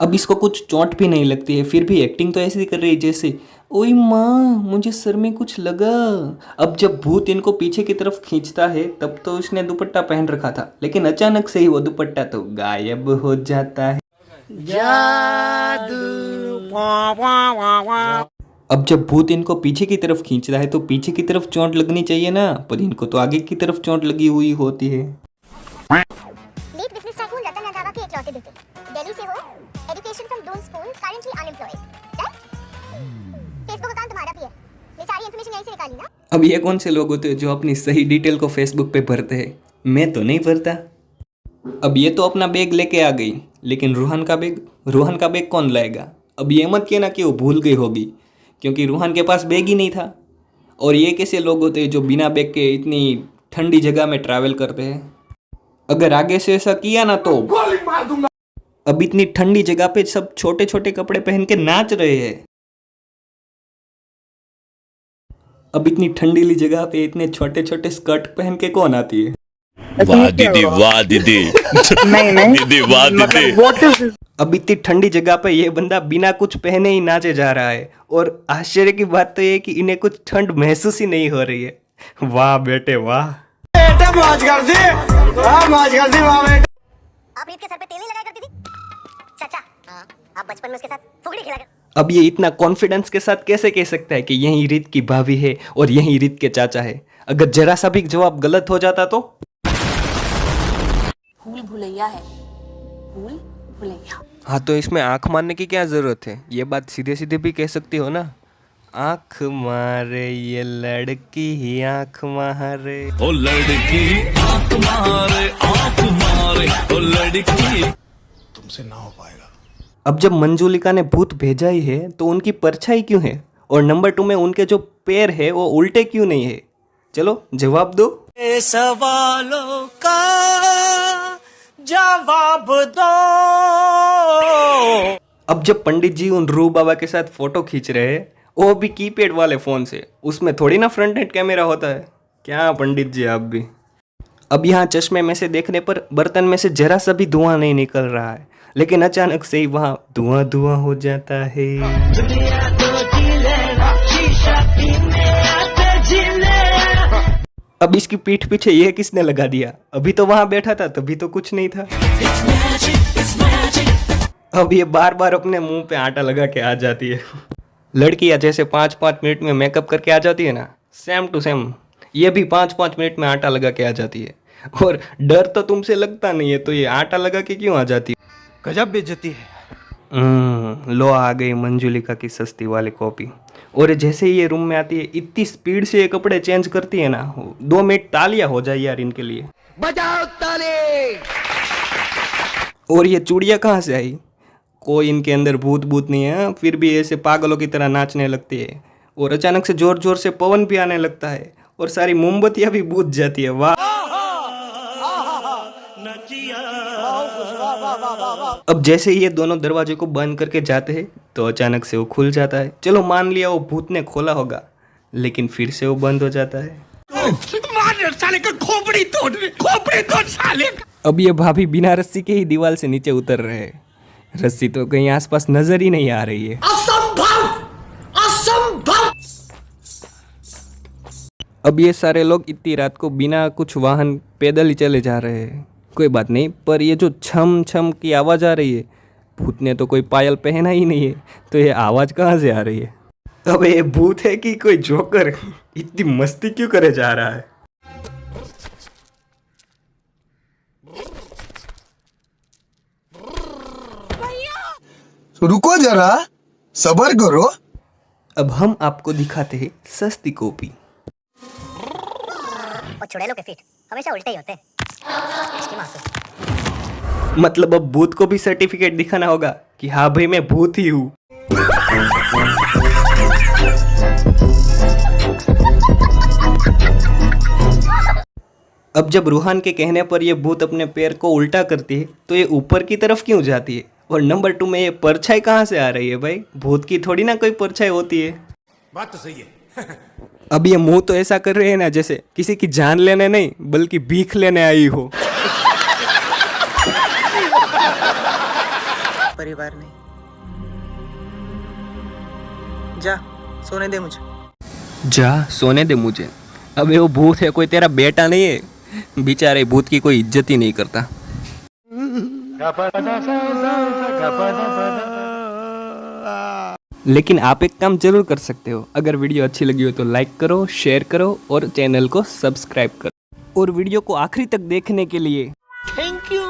अब इसको कुछ चोट भी नहीं लगती है, फिर भी एक्टिंग तो ऐसी कर रही है जैसे ओए माँ मुझे सर में कुछ लगा। अब जब भूत इनको पीछे की तरफ खींचता है तब तो उसने दुपट्टा पहन रखा था, लेकिन अचानक से ही वो दुपट्टा तो गायब हो जाता है। अब जब भूत इनको पीछे की तरफ खींचता है तो पीछे की तरफ चोट लगनी चाहिए ना, पर इनको तो आगे की तरफ चोट लगी हुई होती है। Lead business tycoon Ratan Randhawa के इकलौते बेटे, दिल्ली से हो, education from Doon school, currently unemployed. Facebook account तुम्हारा भी है, ये सारी इन्फॉर्मेशन यहीं से निकाली ना। अब ये कौन से लोग होते हैं जो अपनी सही डिटेल को फेसबुक पे भरते हैं? मैं तो नहीं भरता। अब ये तो अपना बैग लेके आ गई, लेकिन रूहान का बैग कौन लाएगा? अब ये मत कहना कि वो भूल गई होगी, क्योंकि रूहान के पास बैग ही नहीं था। और ये कैसे लोग होते हैं जो बिना बैग के इतनी ठंडी जगह में ट्रैवल करते हैं? अगर आगे से ऐसा किया ना तो गोली मार दूंगा। अब इतनी ठंडी जगह पे सब छोटे छोटे कपड़े पहन के नाच रहे हैं। अब इतनी ठंडीली जगह पे इतने छोटे छोटे स्कर्ट पहन के कौन आती है? वाह दीदी वाह दीदी। नहीं दीदी वाह दीदी। अब इतनी ठंडी जगह पे ये बंदा बिना कुछ पहने ही नाचे जा रहा है, और आश्चर्य की बात तो ये कि इन्हें कुछ ठंड महसूस ही नहीं हो रही है। वाह बेटे वाह। मौज कर दी, मौज कर दी वाह बेटे। आप रीत के सर पे तेल नहीं लगाया करती थी? चाचा, हाँ, आप बचपन में उसके साथ फुगड़ी खेला कर। अब ये इतना कॉन्फिडेंस के साथ कैसे कह सकता है कि यही रीत की भाभी है और यही रीत के चाचा है? अगर जरा सा भी जवाब गलत हो जाता तो? भूल भुलैया है, भूल भुलैया। हाँ तो इसमें आंख मारने की क्या जरूरत है? ये बात सीधे सीधे भी कह सकती हो ना। आंख मारे ये लड़की ही आंख मारे, ओ लड़की आंख मारे ओ लड़की। तुमसे ना हो पाएगा। अब जब मंजुलिका ने भूत भेजा ही है तो उनकी परछाई क्यों है? और नंबर 2 में उनके जो पैर है वो उल्टे क्यों नहीं है? चलो जवाब दो। सवालों का जवाब दो। अब जब पंडित जी उन रूह बाबा के साथ फोटो खींच रहे हैं, वो भी कीपैड वाले फोन से, उसमें थोड़ी ना फ्रंट एंड कैमरा होता है। क्या पंडित जी आप भी। अब यहाँ चश्मे में से देखने पर बर्तन में से जरा सा भी धुआं नहीं निकल रहा है, लेकिन अचानक से ही वहाँ धुआं धुआं हो जाता है। अब इसकी पीठ पीछे ये किसने लगा दिया? अभी तो वहां बैठा था, तभी तो कुछ नहीं था। अब ये बार बार अपने मुंह पे आटा लगा के आ जाती है। लड़कियां जैसे 5-5 मिनट में मेकअप करके आ जाती है ना, सेम टू सेम ये भी 5-5 मिनट में आटा लगा के आ जाती है। और डर तो तुमसे लगता नहीं है, तो ये आटा लगा के क्यों आ जाती है? गजब बेइज्जती है। लो आ गई मंजुलिका की सस्ती वाली कॉपी। और जैसे ही ये रूम में आती है, इतनी स्पीड से ये कपड़े चेंज करती है ना, 2 मिनट तालियां हो जाए यार इनके लिए। बजाओ ताली। और ये चूड़ियाँ कहाँ से आई? कोई इनके अंदर भूत नहीं है, फिर भी ऐसे पागलों की तरह नाचने लगती है। और अचानक से जोर जोर से पवन भी आने लगता है और सारी मोमबत्तियां भी बुझ जाती है। वाह। अब जैसे ही ये दोनों दरवाजे को बंद करके जाते हैं तो अचानक से वो खुल जाता है। चलो मान लिया वो भूत ने खोला होगा, लेकिन फिर से वो बंद हो जाता है। साले का खोपड़ी तोड़ साले। अब ये भाभी बिना रस्सी के ही दीवार से नीचे उतर रहे हैं। रस्सी तो कहीं आसपास नजर ही नहीं आ रही है। असंभव। अब ये सारे लोग इतनी रात को बिना कुछ वाहन पैदल ही चले जा रहे हैं। कोई बात नहीं, पर ये जो छम छम की आवाज़ आ रही है, भूत ने तो कोई पायल पहना ही नहीं है, तो ये आवाज़ कहाँ से आ रही है? अब ये भूत है कि कोई जोकर? इतनी मस्ती क्यों करे जा रहा है? रुको जरा, सबर करो। अब हम आपको दिखाते हैं सस्ती कॉपी। और चुड़ैलों के फीट हमेशा उल्टे ही होते हैं। इसकी माँ से। मतलब अब भूत को भी सर्टिफिकेट दिखाना होगा कि हाँ भाई मैं भूत ही हूँ। अब जब रूहान के कहने पर यह भूत अपने पैर को उल्टा करती है तो ये ऊपर की तरफ क्यों जाती है? और नंबर 2 में ये परछाई कहाँ से आ रही है? भाई भूत की थोड़ी ना कोई परछाई होती है। बात तो सही है। अब ये मुंह तो ऐसा कर रहे हैं ना जैसे किसी की जान लेने नहीं बल्कि भीख लेने आई हो। परिवार नहीं। जा सोने दे मुझे। जा सोने दे मुझे। अबे वो भूत है, कोई तेरा बेटा नहीं है। बेचारे भूत की कोई इज्जत ही नहीं करता। लेकिन आप एक काम जरूर कर सकते हो, अगर वीडियो अच्छी लगी हो तो लाइक करो, शेयर करो और चैनल को सब्सक्राइब करो। और वीडियो को आखिरी तक देखने के लिए थैंक यू।